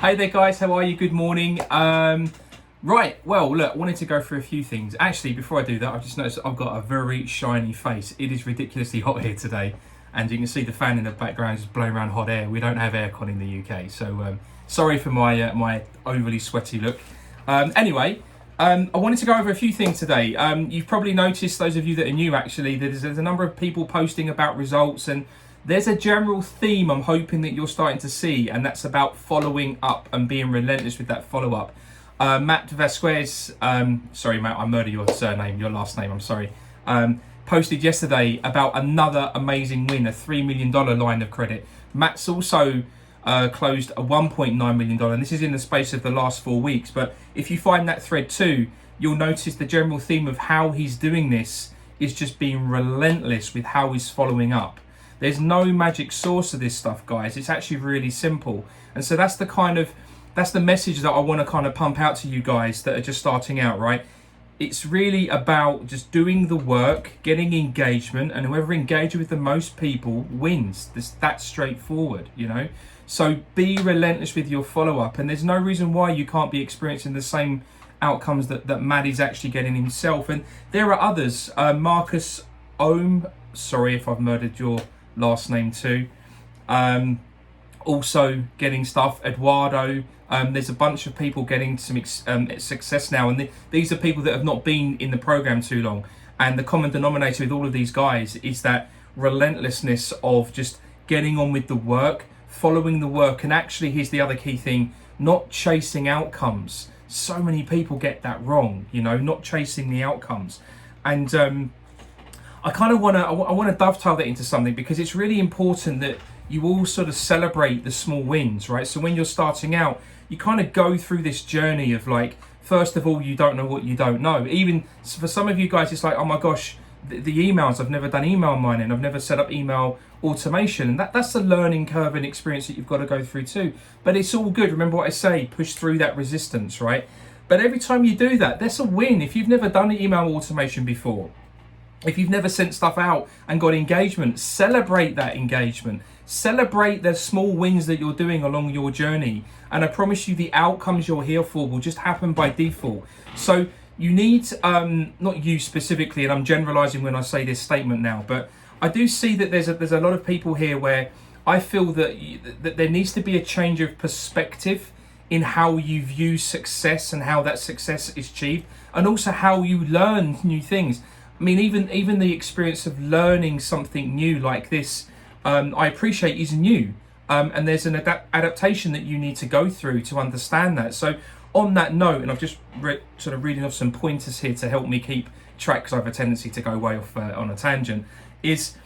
Hey there guys, how are you? Good morning. Right, well look, I wanted to go through a few things. Actually, before I do that, I've just noticed I've got a very shiny face. It is ridiculously hot here today, and you can see the fan in the background is blowing around hot air. We don't have aircon in the UK, so sorry for my overly sweaty look. Anyway, I wanted to go over a few things today. You've probably noticed, those of you that are new actually, that there's a number of people posting about results, and there's a general theme I'm hoping that you're starting to see, and that's about following up and being relentless with that follow-up. Matt Vasquez, sorry Matt, I murdered your surname, your last name, I'm sorry, posted yesterday about another amazing win, a $3 million line of credit. Matt's also closed a $1.9 million, and this is in the space of the last 4 weeks. But if you find that thread too, you'll notice the general theme of how he's doing this is just being relentless with how he's following up. There's no magic sauce to this stuff, guys. It's actually really simple. And so that's the message that I want to kind of pump out to you guys that are just starting out, right? It's really about just doing the work, getting engagement, and whoever engages with the most people wins. That's straightforward, you know? So be relentless with your follow-up, and there's no reason why you can't be experiencing the same outcomes that Matt is actually getting himself. And there are others. Marcus Ohm, sorry if I've murdered your last name too, also getting stuff. Eduardo, there's a bunch of people getting some success now, and these are people that have not been in the program too long, and the common denominator with all of these guys is that relentlessness of just getting on with the work, following the work. And actually, here's the other key thing: not chasing outcomes. So many people get that wrong, you know, not chasing the outcomes. And I kind of want to dovetail that into something, because it's really important that you all sort of celebrate the small wins, right? So when you're starting out, you kind of go through this journey of, like, first of all, you don't know what you don't know. Even for some of you guys, it's like, oh my gosh, the emails, I've never done email mining, I've never set up email automation. And that's the learning curve and experience that you've got to go through too. But it's all good. Remember what I say, push through that resistance, right? But every time you do that, that's a win. If you've never done email automation before, if you've never sent stuff out and got engagement, celebrate that engagement. Celebrate the small wins that you're doing along your journey. And I promise you, the outcomes you're here for will just happen by default. So you need, not you specifically, and I'm generalizing when I say this statement now, but I do see that there's a lot of people here where I feel that there needs to be a change of perspective in how you view success and how that success is achieved, and also how you learn new things. I mean, even the experience of learning something new like this, I appreciate is new, and there's an adaptation that you need to go through to understand that. So on that note, and I've just sort of reading off some pointers here to help me keep track, because I have a tendency to go way off on a tangent, it's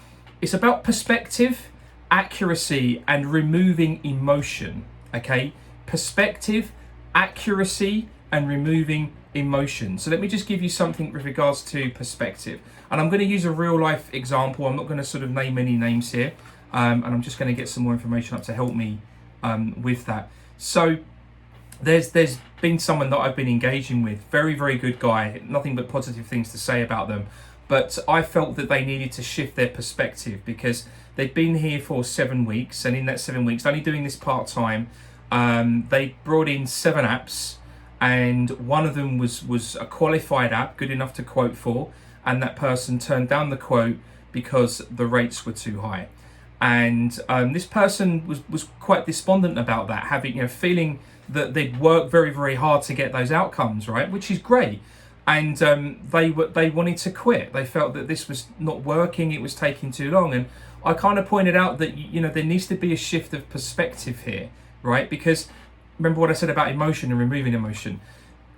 about perspective, accuracy, and removing emotion, okay? Perspective, accuracy, and removing emotion. So let me just give you something with regards to perspective, and I'm going to use a real life example. I'm not going to sort of name any names here, and I'm just going to get some more information up to help me with that. So there's been someone that I've been engaging with, very good guy, nothing but positive things to say about them, but I felt that they needed to shift their perspective, because they'd been here for 7 weeks, and in that 7 weeks, only doing this part-time, they brought in 7 apps, and one of them was a qualified app, good enough to quote for, and that person turned down the quote because the rates were too high. And this person was quite despondent about that, having, you know, feeling that they'd worked very hard to get those outcomes, right, which is great. And they wanted to quit. They felt that this was not working, it was taking too long. And I kind of pointed out that, you know, there needs to be a shift of perspective here, right? Because remember what I said about emotion and removing emotion.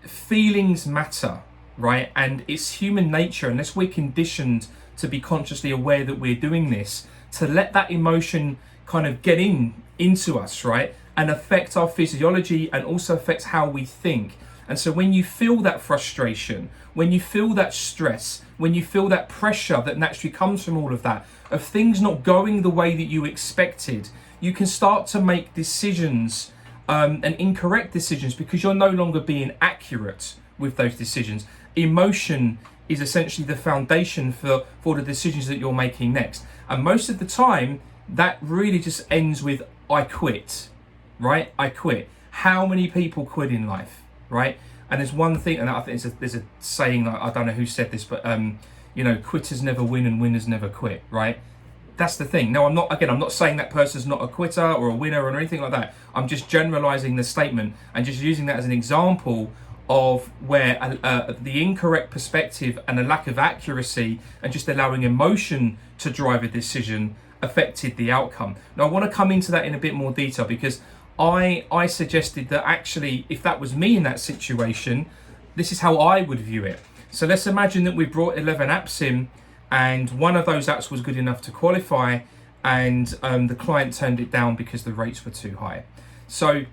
Feelings matter, right? And it's human nature, unless we're conditioned to be consciously aware that we're doing this, to let that emotion kind of get into us, right? And affect our physiology, and also affects how we think. And so when you feel that frustration, when you feel that stress, when you feel that pressure that naturally comes from all of that, of things not going the way that you expected, you can start to make decisions, and incorrect decisions, because you're no longer being accurate with those decisions. Emotion is essentially the foundation for the decisions that you're making next. And most of the time, that really just ends with, I quit, right? I quit. How many people quit in life, right? And there's one thing, and I think there's a saying, I don't know who said this, but quitters never win and winners never quit, right? That's the thing. Now, I'm not saying that person's not a quitter or a winner or anything like that. I'm just generalizing the statement and just using that as an example of where the incorrect perspective and a lack of accuracy and just allowing emotion to drive a decision affected the outcome. Now, I want to come into that in a bit more detail, because I suggested that actually, if that was me in that situation, this is how I would view it. So let's imagine that we brought 11 apps in, and one of those apps was good enough to qualify, and the client turned it down because the rates were too high. So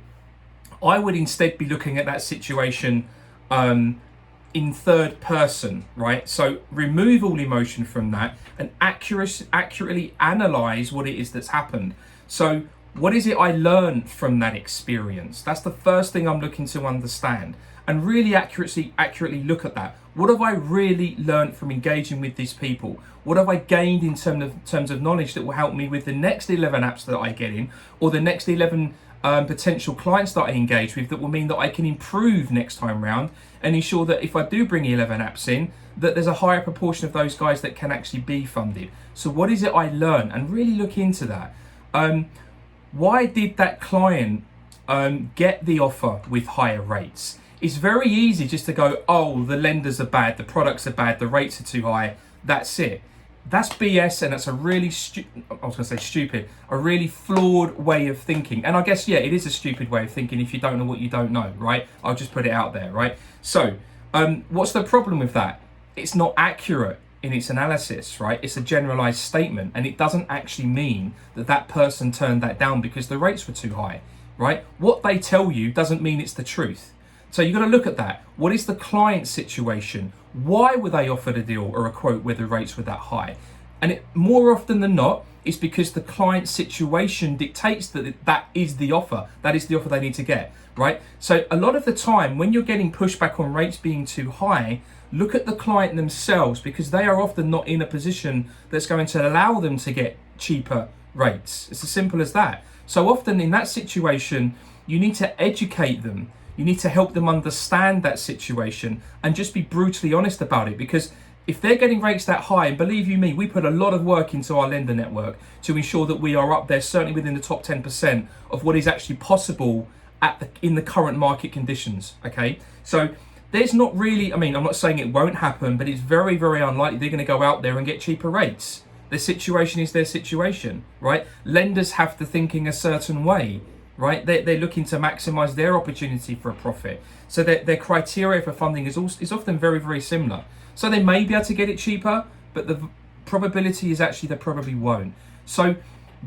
I would instead be looking at that situation in third person, right? So remove all emotion from that and accurately analyze what it is that's happened. So what is it I learned from that experience? That's the first thing I'm looking to understand, and really accurately look at that. What have I really learned from engaging with these people? What have I gained in terms of knowledge that will help me with the next 11 apps that I get in, or the next 11 potential clients that I engage with, that will mean that I can improve next time round and ensure that if I do bring 11 apps in, that there's a higher proportion of those guys that can actually be funded. So what is it I learned? And really look into that. Why did that client get the offer with higher rates? It's very easy just to go, oh, the lenders are bad, the products are bad, the rates are too high. That's it. That's BS, and that's a really a really flawed way of thinking. And I guess, yeah, it is a stupid way of thinking if you don't know what you don't know, right? I'll just put it out there, right? So, what's the problem with that? It's not accurate in its analysis, right? It's a generalized statement, and it doesn't actually mean that that person turned that down because the rates were too high, right? What they tell you doesn't mean it's the truth. So you've got to look at that. What is the client's situation? Why were they offered a deal or a quote where the rates were that high? And more often than not, it's because the client's situation dictates that is the offer. That is the offer they need to get, right? So a lot of the time when you're getting pushback on rates being too high, look at the client themselves, because they are often not in a position that's going to allow them to get cheaper rates. It's as simple as that. So often in that situation, you need to educate them. You need to help them understand that situation and just be brutally honest about it, because if they're getting rates that high, and believe you me, we put a lot of work into our lender network to ensure that we are up there, certainly within the top 10% of what is actually possible in the current market conditions, okay? So there's not really, I'm not saying it won't happen, but it's very, very unlikely they're going to go out there and get cheaper rates. Their situation is their situation, right? Lenders have to think in a certain way, right? They're looking to maximize their opportunity for a profit. So their criteria for funding is often very, very similar. So they may be able to get it cheaper, but the probability is actually they probably won't. So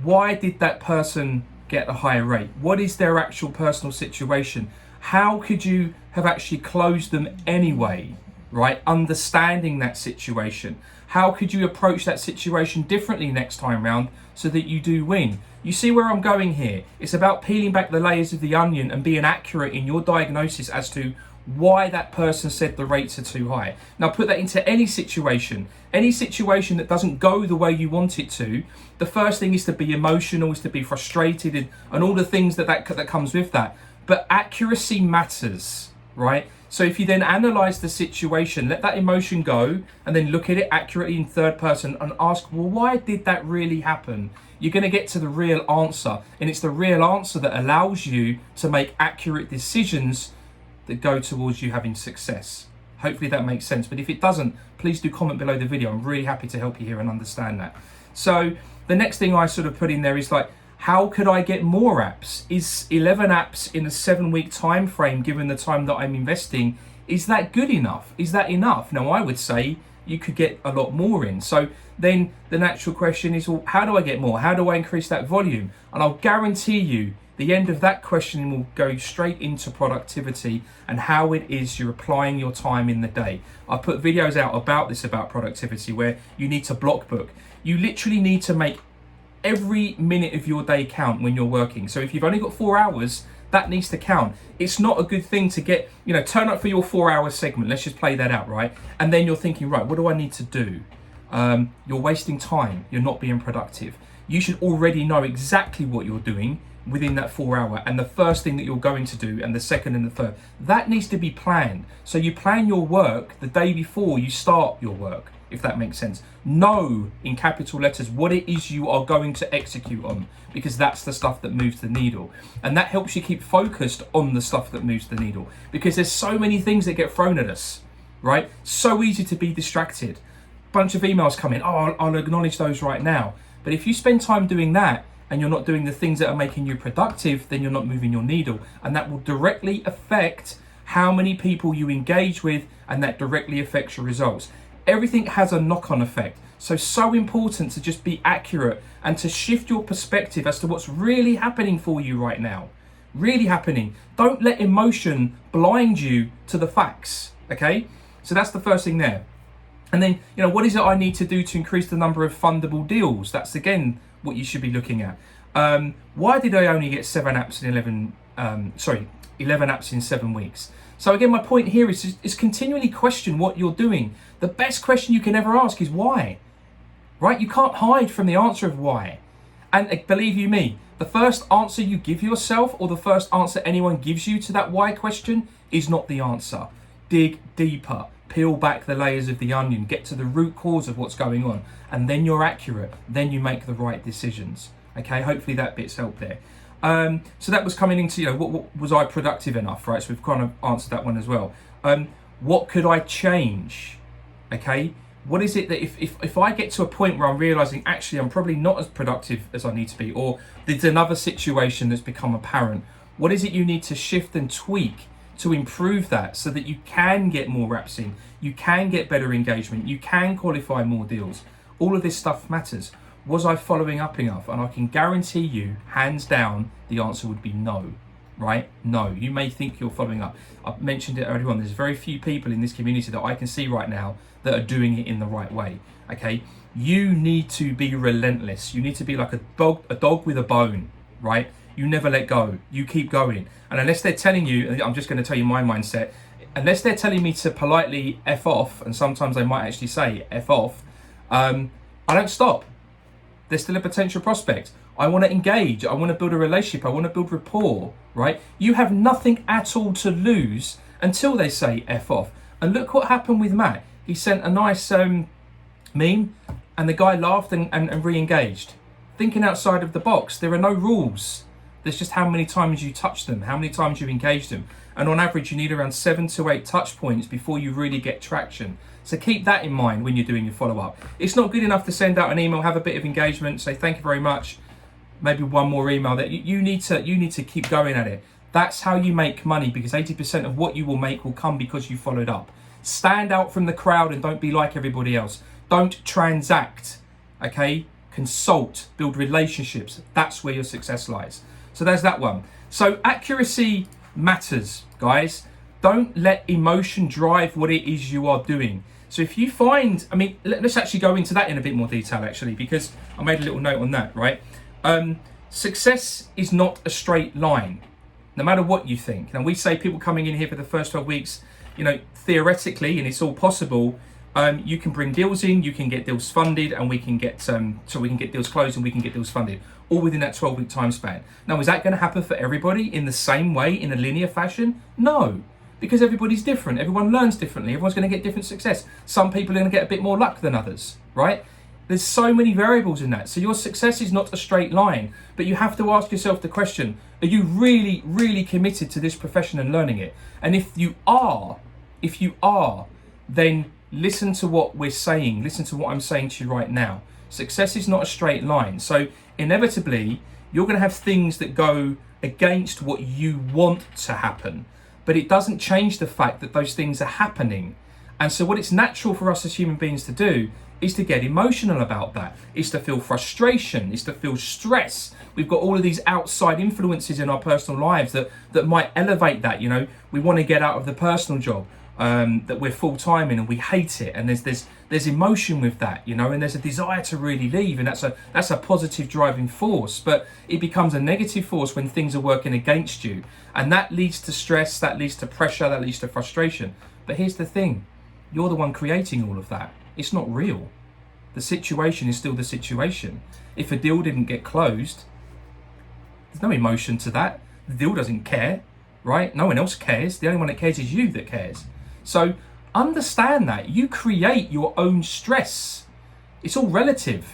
why did that person get a higher rate? What is their actual personal situation? How could you have actually closed them anyway, right? Understanding that situation. How could you approach that situation differently next time round so that you do win? You see where I'm going here? It's about peeling back the layers of the onion and being accurate in your diagnosis as to why that person said the rates are too high. Now put that into any situation that doesn't go the way you want it to. The first thing is to be emotional, is to be frustrated, and all the things that comes with that. But accuracy matters, right? So if you then analyze the situation, let that emotion go, and then look at it accurately in third person and ask, well, why did that really happen? You're going to get to the real answer, and it's the real answer that allows you to make accurate decisions that go towards you having success. Hopefully that makes sense. But if it doesn't, please do comment below the video. I'm really happy to help you here and understand that. So the next thing I sort of put in there is like, how could I get more apps? Is 11 apps in a 7-week time frame, given the time that I'm investing, is that good enough? Is that enough? Now I would say you could get a lot more in. So then the natural question is, well, how do I get more? How do I increase that volume? And I'll guarantee you the end of that question will go straight into productivity and how it is you're applying your time in the day. I put videos out about this, about productivity, where you need to block book. You literally need to make every minute of your day count when you're working. So if you've only got 4 hours, that needs to count. It's not a good thing to get, turn up for your 4-hour segment. Let's just play that out, right? And then you're thinking, right, what do I need to do? You're wasting time. You're not being productive. You should already know exactly what you're doing. within that 4 hour, and the first thing that you're going to do, and the second and the third. That needs to be planned. So you plan your work the day before you start your work, if that makes sense. Know, in capital letters, what it is you are going to execute on, because that's the stuff that moves the needle. And that helps you keep focused on the stuff that moves the needle, because there's so many things that get thrown at us, right? So easy to be distracted. Bunch of emails come in. Oh, I'll acknowledge those right now. But if you spend time doing that, and you're not doing the things that are making you productive, then you're not moving your needle. And that will directly affect how many people you engage with, and that directly affects your results. Everything has a knock-on effect. So important to just be accurate and to shift your perspective as to what's really happening for you right now. Really happening. Don't let emotion blind you to the facts, okay? So that's the first thing there. And then, what is it I need to do to increase the number of fundable deals? That's, again, what you should be looking at. Why did I only get 11 apps in 7 weeks? So again, my point here is continually question what you're doing. The best question you can ever ask is why, right? You can't hide from the answer of why. And believe you me, the first answer you give yourself, or the first answer anyone gives you to that why question, is not the answer. Dig deeper. Peel back the layers of the onion, get to the root cause of what's going on, and then you're accurate. Then you make the right decisions. Okay, hopefully that bit's helped there. So that was coming into, what was I productive enough, right? So we've kind of answered that one as well. What could I change? Okay, what is it that if I get to a point where I'm realizing actually I'm probably not as productive as I need to be, or there's another situation that's become apparent, what is it you need to shift and tweak to improve that, so that you can get more reps in, you can get better engagement, you can qualify more deals? All of this stuff matters. Was I following up enough? And I can guarantee you, hands down, the answer would be no, right? No. You may think you're following up. I've mentioned it earlier on. There's very few people in this community that I can see right now that are doing it in the right way, okay? You need to be relentless. You need to be like a dog with a bone, right? You never let go. You keep going. And unless they're telling you, I'm just going to tell you my mindset, unless they're telling me to politely F off, and sometimes they might actually say F off, I don't stop. There's still a potential prospect. I want to engage. I want to build a relationship. I want to build rapport, right? You have nothing at all to lose until they say F off. And look what happened with Matt. He sent a nice meme, and the guy laughed and re-engaged. Thinking outside of the box. There are no rules. There's just how many times you touch them, how many times you engage them. And on average, you need around 7 to 8 touch points before you really get traction. So keep that in mind when you're doing your follow-up. It's not good enough to send out an email, have a bit of engagement, say thank you very much, maybe one more email. That you need to keep going at it. That's how you make money, because 80% of what you will make will come because you followed up. Stand out from the crowd and don't be like everybody else. Don't transact, okay? Consult, build relationships. That's where your success lies. So there's that one. So accuracy matters, guys. Don't let emotion drive what it is you are doing. So if you find, let's actually go into that in a bit more detail, actually, because I made a little note on that, right? Success is not a straight line, no matter what you think. Now, we say people coming in here for the first 12 weeks, theoretically, and it's all possible, you can bring deals in, you can get deals funded, and we can get deals closed and we can get deals funded, all within that 12-week time span. Now, is that going to happen for everybody in the same way, in a linear fashion? No, because everybody's different. Everyone learns differently. Everyone's going to get different success. Some people are going to get a bit more luck than others, right? There's so many variables in that. So your success is not a straight line, but you have to ask yourself the question, are you really, really committed to this profession and learning it? And if you are, then listen to what we're saying. Listen to what I'm saying to you right now. Success is not a straight line. So inevitably, you're going to have things that go against what you want to happen, but it doesn't change the fact that those things are happening. And so what it's natural for us as human beings to do is to get emotional about that. It's to feel frustration. It's to feel stress. We've got all of these outside influences in our personal lives that might elevate that. We want to get out of the personal job that we're full-time in, and we hate it. And there's emotion with that, and there's a desire to really leave. And that's a positive driving force, but it becomes a negative force when things are working against you. And that leads to stress, that leads to pressure, that leads to frustration. But here's the thing, you're the one creating all of that. It's not real. The situation is still the situation. If a deal didn't get closed, There's no emotion to that. The deal doesn't care, right? No one else cares. The only one that cares is you that cares. So understand that. You create your own stress. It's all relative.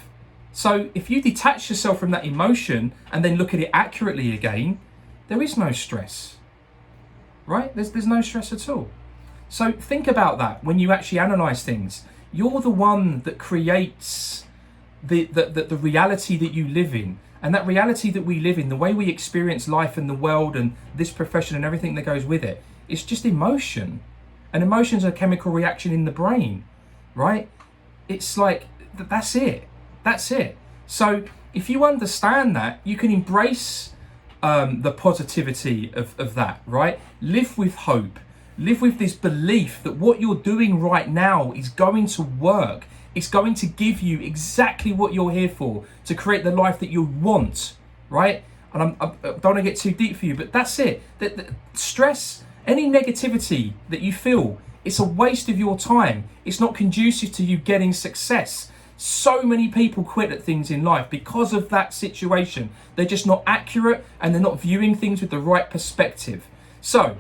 So if you detach yourself from that emotion and then look at it accurately again, there is no stress, right? There's no stress at all. So think about that when you actually analyze things. You're the one that creates the reality that you live in. And that reality that we live in, the way we experience life and the world and this profession and everything that goes with it, it's just emotion. And emotions are a chemical reaction in the brain, right? It's like, that's it. That's it. So if you understand that, you can embrace the positivity of that, right? Live with hope. Live with this belief that what you're doing right now is going to work. It's going to give you exactly what you're here for, to create the life that you want, right? And I don't want to get too deep for you, but that's it. The stress, any negativity that you feel, it's a waste of your time. It's not conducive to you getting success. So many people quit at things in life because of that situation. They're just not accurate and they're not viewing things with the right perspective. So,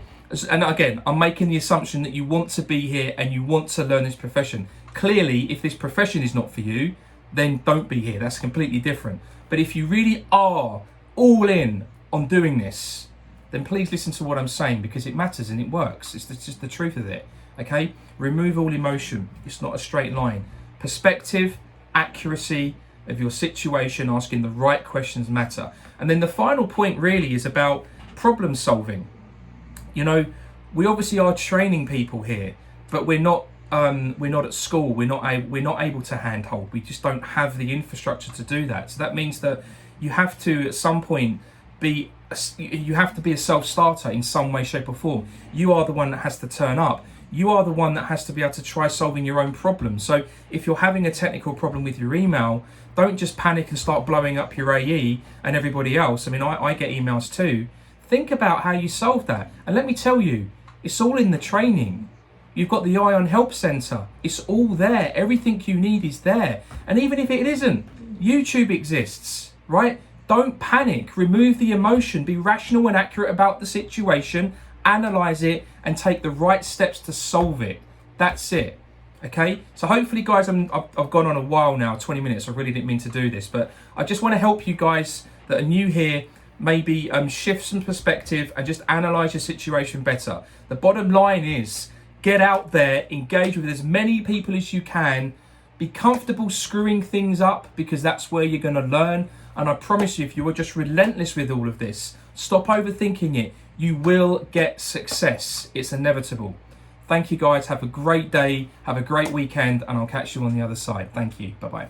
and again, I'm making the assumption that you want to be here and you want to learn this profession. Clearly, if this profession is not for you, then don't be here. That's completely different. But if you really are all in on doing this, then please listen to what I'm saying, because it matters and it works. It's just the truth of it. Okay? Remove all emotion. It's not a straight line. Perspective, accuracy of your situation, asking the right questions matter. And then the final point really is about problem solving. You know, we obviously are training people here, but we're not at school. We're not able to handhold. We just don't have the infrastructure to do that. So that means that you have to at some point be a self-starter in some way, shape or form. You are the one that has to turn up. You are the one that has to be able to try solving your own problem. So if you're having a technical problem with your email, don't just panic and start blowing up your AE and everybody else. I mean, I get emails too. Think about how you solve that. And let me tell you, it's all in the training. You've got the Ion Help Center. It's all there. Everything you need is there. And even if it isn't, YouTube exists, right? Don't panic. Remove the emotion. Be rational and accurate about the situation. Analyze it and take the right steps to solve it. That's it. Okay? So hopefully, guys, I've gone on a while now, 20 minutes. I really didn't mean to do this, but I just want to help you guys that are new here maybe shift some perspective and just analyze your situation better. The bottom line is, get out there, engage with as many people as you can, be comfortable screwing things up, because that's where you're going to learn. And I promise you, if you are just relentless with all of this, stop overthinking it, you will get success. It's inevitable. Thank you, guys. Have a great day. Have a great weekend, and I'll catch you on the other side. Thank you. Bye-bye.